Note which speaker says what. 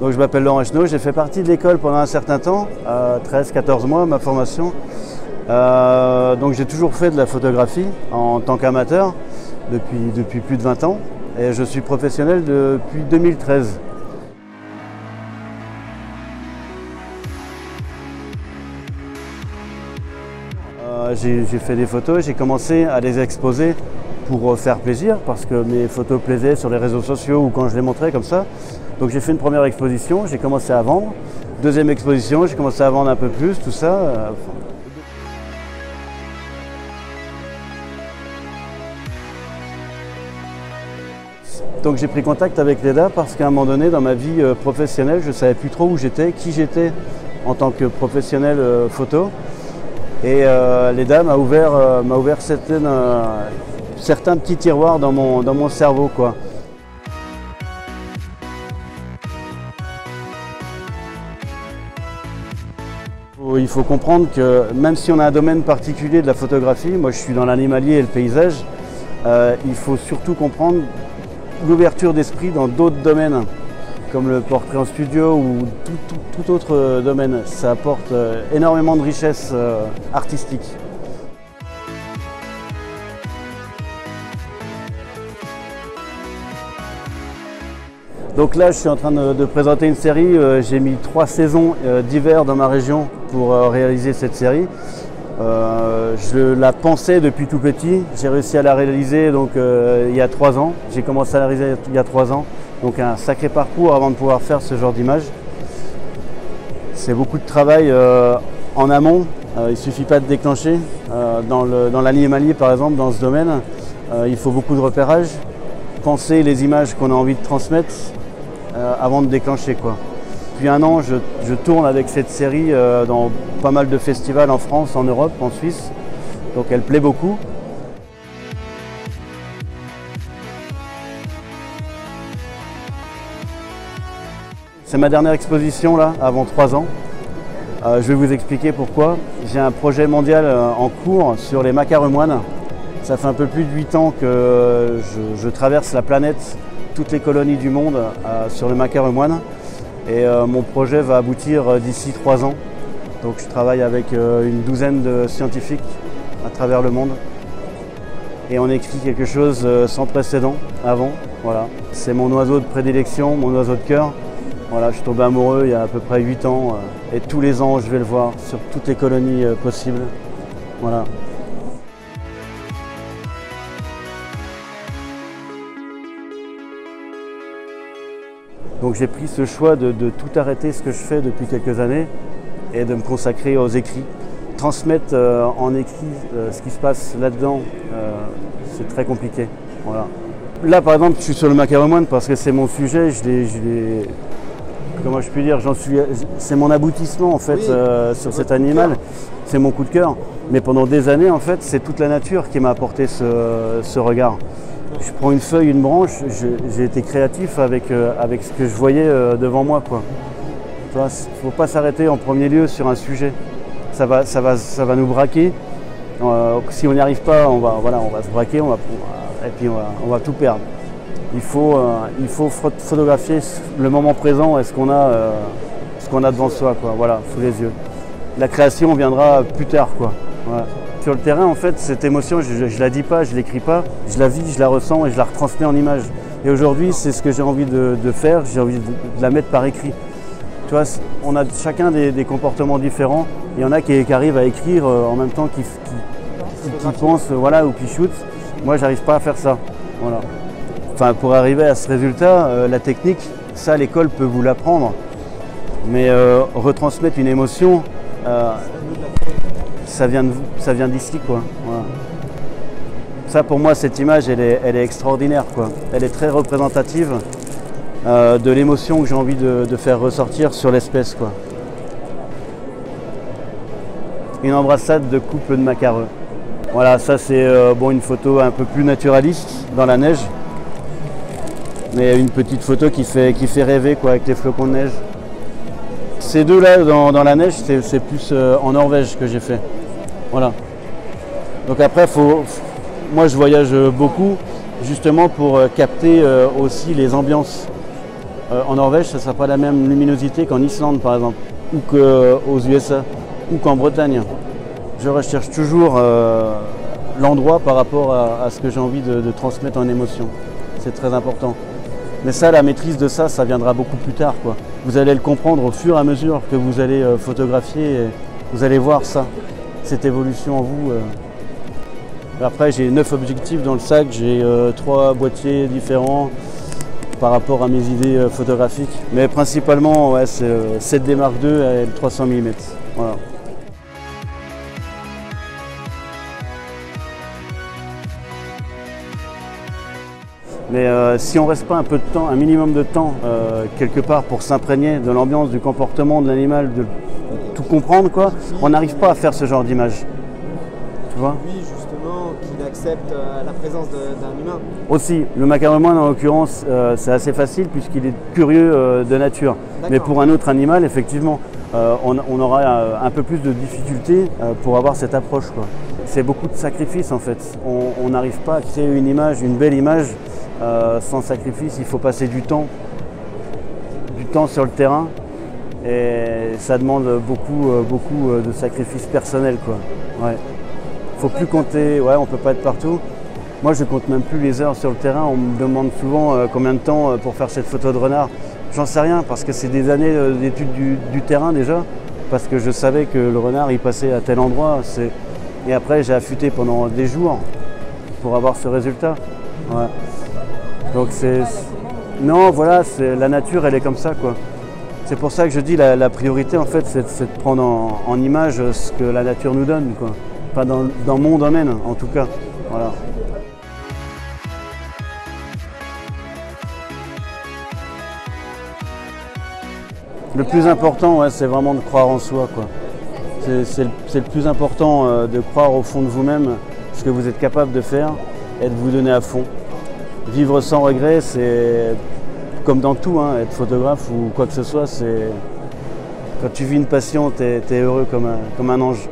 Speaker 1: Donc je m'appelle Laurent Echenot, j'ai fait partie de l'école pendant un certain temps, 13-14 mois ma formation. Donc j'ai toujours fait de la photographie en tant qu'amateur depuis plus de 20 ans et je suis professionnel depuis 2013. J'ai fait des photos, j'ai commencé à les exposer pour faire plaisir parce que mes photos plaisaient sur les réseaux sociaux ou quand je les montrais comme ça. Donc j'ai fait une première exposition, j'ai commencé à vendre. Deuxième exposition, j'ai commencé à vendre un peu plus, tout ça. Donc j'ai pris contact avec l'EDA parce qu'à un moment donné dans ma vie professionnelle, je ne savais plus trop où j'étais, qui j'étais en tant que professionnel photo. Et l'EDA m'a ouvert certains petits tiroirs dans mon cerveau, quoi. Il faut comprendre que même si on a un domaine particulier de la photographie, moi je suis dans l'animalier et le paysage, il faut surtout comprendre l'ouverture d'esprit dans d'autres domaines, comme le portrait en studio ou tout autre domaine. Ça apporte énormément de richesse artistique. Donc là, je suis en train de présenter une série. J'ai mis 3 saisons d'hiver dans ma région pour réaliser cette série. Je la pensais depuis tout petit. J'ai réussi à la réaliser donc, il y a 3 ans. J'ai commencé à la réaliser il y a 3 ans. Donc un sacré parcours avant de pouvoir faire ce genre d'image. C'est beaucoup de travail en amont. Il ne suffit pas de déclencher. Dans l'animalier par exemple, dans ce domaine, il faut beaucoup de repérage. Penser les images qu'on a envie de transmettre avant de déclencher, quoi. Depuis 1 an, je tourne avec cette série dans pas mal de festivals en France, en Europe, en Suisse. Donc elle plaît beaucoup. C'est ma dernière exposition là, avant 3 ans. Je vais vous expliquer pourquoi. J'ai un projet mondial en cours sur les macares moines. Ça fait un peu plus de 8 ans que je traverse la planète, toutes les colonies du monde sur le macaque moine. Et mon projet va aboutir d'ici 3 ans. Donc je travaille avec une douzaine de scientifiques à travers le monde. Et on écrit quelque chose sans précédent avant. Voilà. C'est mon oiseau de prédilection, mon oiseau de cœur. Voilà, je suis tombé amoureux il y a à peu près 8 ans. Et tous les ans, je vais le voir sur toutes les colonies possibles. Voilà. Donc j'ai pris ce choix de tout arrêter ce que je fais depuis quelques années et de me consacrer aux écrits. Transmettre en écrit ce qui se passe là-dedans, c'est très compliqué. Voilà. Là par exemple, je suis sur le macaque moine parce que c'est mon sujet, comment je puis dire, c'est mon aboutissement en fait oui. Sur cet animal, c'est mon coup de cœur. Mais pendant des années en fait, c'est toute la nature qui m'a apporté ce regard. Je prends une feuille, une branche, j'ai été créatif avec ce que je voyais devant moi, quoi. Il ne faut pas s'arrêter en premier lieu sur un sujet. Ça va nous braquer. Si on n'y arrive pas, on va se braquer et puis on va tout perdre. Il faut photographier le moment présent et ce qu'on a devant soi, quoi. Voilà, sous les yeux. La création viendra plus tard, quoi. Voilà. Sur le terrain, en fait, cette émotion, je ne la dis pas, je ne l'écris pas, je la vis, je la ressens et je la retransmets en image. Et aujourd'hui, c'est ce que j'ai envie de faire, j'ai envie de la mettre par écrit. Tu vois, on a chacun des comportements différents. Il y en a qui arrivent à écrire en même temps qui pensent, voilà, ou qui shootent. Moi, j'arrive pas à faire ça. Voilà. Enfin, pour arriver à ce résultat, la technique, ça, l'école peut vous l'apprendre. Mais retransmettre une émotion, ça vient d'ici, quoi. Voilà. Ça, pour moi, cette image, elle est extraordinaire, quoi. Elle est très représentative de l'émotion que j'ai envie de faire ressortir sur l'espèce, quoi. Une embrassade de couple de macareux. Voilà, ça c'est une photo un peu plus naturaliste dans la neige. Mais une petite photo qui fait rêver, quoi, avec les flocons de neige. Ces deux-là dans la neige, c'est plus en Norvège que j'ai fait. Voilà. Donc après, moi je voyage beaucoup justement pour capter aussi les ambiances. En Norvège, ça ne sera pas la même luminosité qu'en Islande par exemple, ou qu'aux USA, ou qu'en Bretagne. Je recherche toujours l'endroit par rapport à ce que j'ai envie de transmettre en émotion. C'est très important. Mais ça, la maîtrise de ça, ça viendra beaucoup plus tard, quoi. Vous allez le comprendre au fur et à mesure que vous allez photographier. Et vous allez voir ça, cette évolution en vous. Après, j'ai 9 objectifs dans le sac. J'ai 3 boîtiers différents par rapport à mes idées photographiques. Mais principalement, ouais, c'est 7D Mark II et le 300 mm. Voilà. Mais si on ne reste pas un peu de temps, un minimum de temps quelque part pour s'imprégner de l'ambiance, du comportement de l'animal, de tout comprendre, quoi, on n'arrive pas à faire ce genre d'image. Tu vois ?
Speaker 2: Lui, justement, qu'il accepte la présence d'un humain.
Speaker 1: Aussi, le macaromoine en l'occurrence, c'est assez facile puisqu'il est curieux de nature. Mais pour un autre animal, effectivement, on aura un peu plus de difficultés pour avoir cette approche, quoi. C'est beaucoup de sacrifices en fait. On n'arrive pas à créer une image, une belle image, sans sacrifice. Il faut passer du temps sur le terrain et ça demande beaucoup de sacrifices personnels, quoi. Ouais. Faut plus compter, ouais, on peut pas être partout. Moi je compte même plus les heures sur le terrain. On me demande souvent combien de temps pour faire cette photo de renard. J'en sais rien parce que c'est des années d'études du terrain déjà, parce que je savais que le renard il passait à tel endroit. Et après j'ai affûté pendant des jours pour avoir ce résultat. Ouais. Donc non, voilà, la nature elle est comme ça, quoi. C'est pour ça que je dis la priorité en fait c'est de prendre en image ce que la nature nous donne, quoi. Pas dans mon domaine en tout cas. Voilà. Le plus important, ouais, c'est vraiment de croire en soi, quoi. C'est le plus important de croire au fond de vous-même ce que vous êtes capable de faire et de vous donner à fond. Vivre sans regret, c'est comme dans tout, hein, être photographe ou quoi que ce soit, c'est quand tu vis une passion, tu es heureux comme un ange.